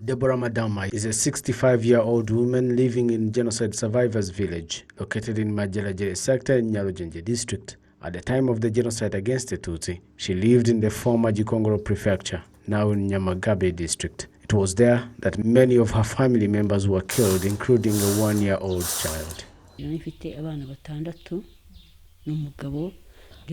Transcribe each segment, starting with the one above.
Deborah Madama is a 65-year-old woman living in Genocide Survivors Village, located in Majerajere sector in Nyarugenge district. At the time of the genocide against the Tutsi, she lived in the former Gikongoro prefecture, now in Nyamagabe district. It was there that many of her family members were killed, including a 1-year-old child.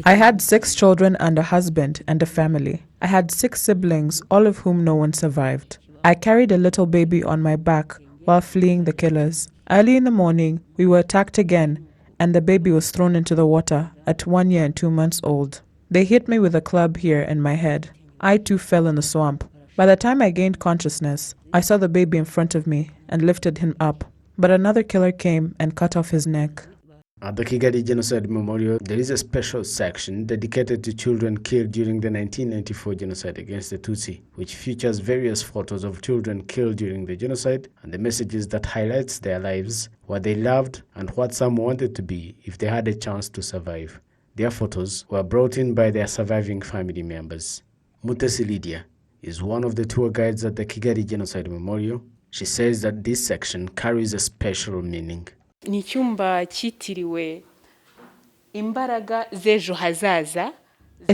I had 6 children and a husband and a family. I had 6 siblings, all of whom no one survived. I carried a little baby on my back while fleeing the killers. Early in the morning, we were attacked again, and the baby was thrown into the water at 1 year and 2 months old. They hit me with a club here in my head. I too fell in the swamp. By the time I gained consciousness, I saw the baby in front of me and lifted him up. But another killer came and cut off his neck. At the Kigali Genocide Memorial, there is a special section dedicated to children killed during the 1994 genocide against the Tutsi, which features various photos of children killed during the genocide and the messages that highlights their lives, what they loved, and what some wanted to be if they had a chance to survive. Their photos were brought in by their surviving family members. Mutesi Lydia is one of the tour guides at the Kigali Genocide Memorial. She says that this section carries a special meaning. It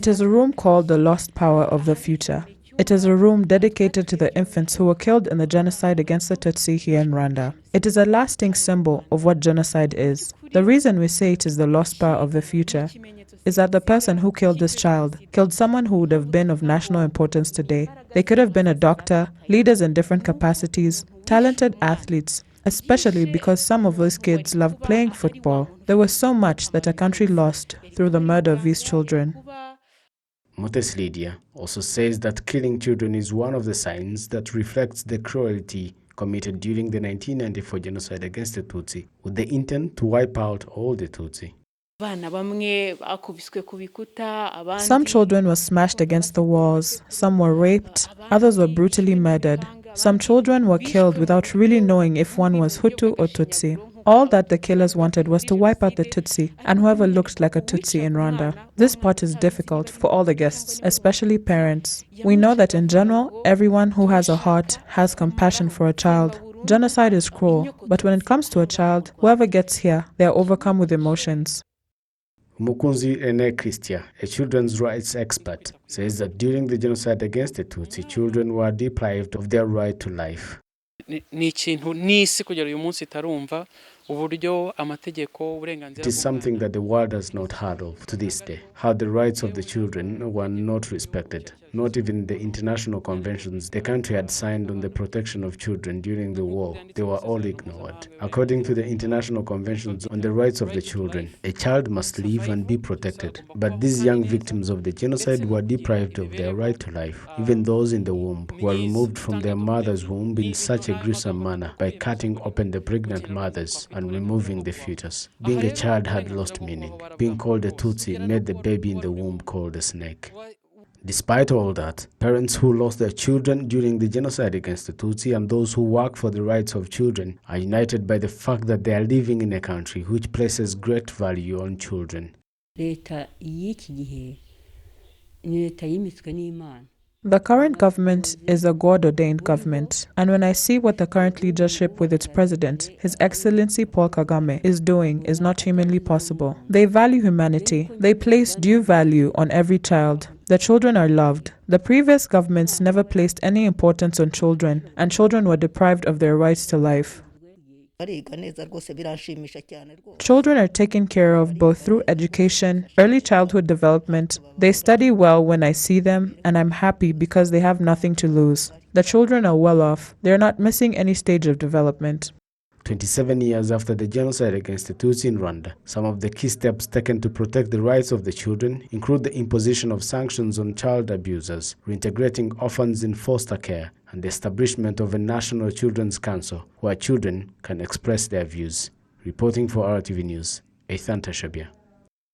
is a room called the Lost Power of the Future. It is a room dedicated to the infants who were killed in the genocide against the Tutsi here in Rwanda. It is a lasting symbol of what genocide is. The reason we say it is the lost power of the future is that the person who killed this child killed someone who would have been of national importance today. They could have been a doctor, leaders in different capacities, talented athletes, especially because some of those kids loved playing football. There was so much that a country lost through the murder of these children. Mutesi Lydia also says that killing children is one of the signs that reflects the cruelty committed during the 1994 genocide against the Tutsi, with the intent to wipe out all the Tutsi. Some children were smashed against the walls, some were raped, others were brutally murdered. Some children were killed without really knowing if one was Hutu or Tutsi. All that the killers wanted was to wipe out the Tutsi and whoever looked like a Tutsi in Rwanda. This part is difficult for all the guests, especially parents. We know that in general, everyone who has a heart has compassion for a child. Genocide is cruel, but when it comes to a child, whoever gets here, they are overcome with emotions. Mukunzi Ene Christia, a children's rights expert, says that during the genocide against the Tutsi, children were deprived of their right to life. It is something that the world has not heard of to this day, how the rights of the children were not respected. Not even the international conventions the country had signed on the protection of children during the war, they were all ignored. According to the international conventions on the rights of the children, a child must live and be protected. But these young victims of the genocide were deprived of their right to life. Even those in the womb were removed from their mother's womb in such a gruesome manner by cutting open the pregnant mothers and removing the fetus. Being a child had lost meaning. Being called a Tutsi made the baby in the womb called a snake. Despite all that, parents who lost their children during the genocide against the Tutsi and those who work for the rights of children are united by the fact that they are living in a country which places great value on children. The current government is a God-ordained government, and when I see what the current leadership with its president, His Excellency Paul Kagame, is doing is not humanly possible. They value humanity. They place due value on every child. The children are loved. The previous governments never placed any importance on children, and children were deprived of their rights to life. Children are taken care of both through education, early childhood development. They study well when I see them, and I'm happy because they have nothing to lose. The children are well off. They are not missing any stage of development. 27 years after the genocide against the Tutsi in Rwanda, some of the key steps taken to protect the rights of the children include the imposition of sanctions on child abusers, reintegrating orphans in foster care, and the establishment of a National Children's Council where children can express their views. Reporting for RwandaTV News, Athan Tashobya.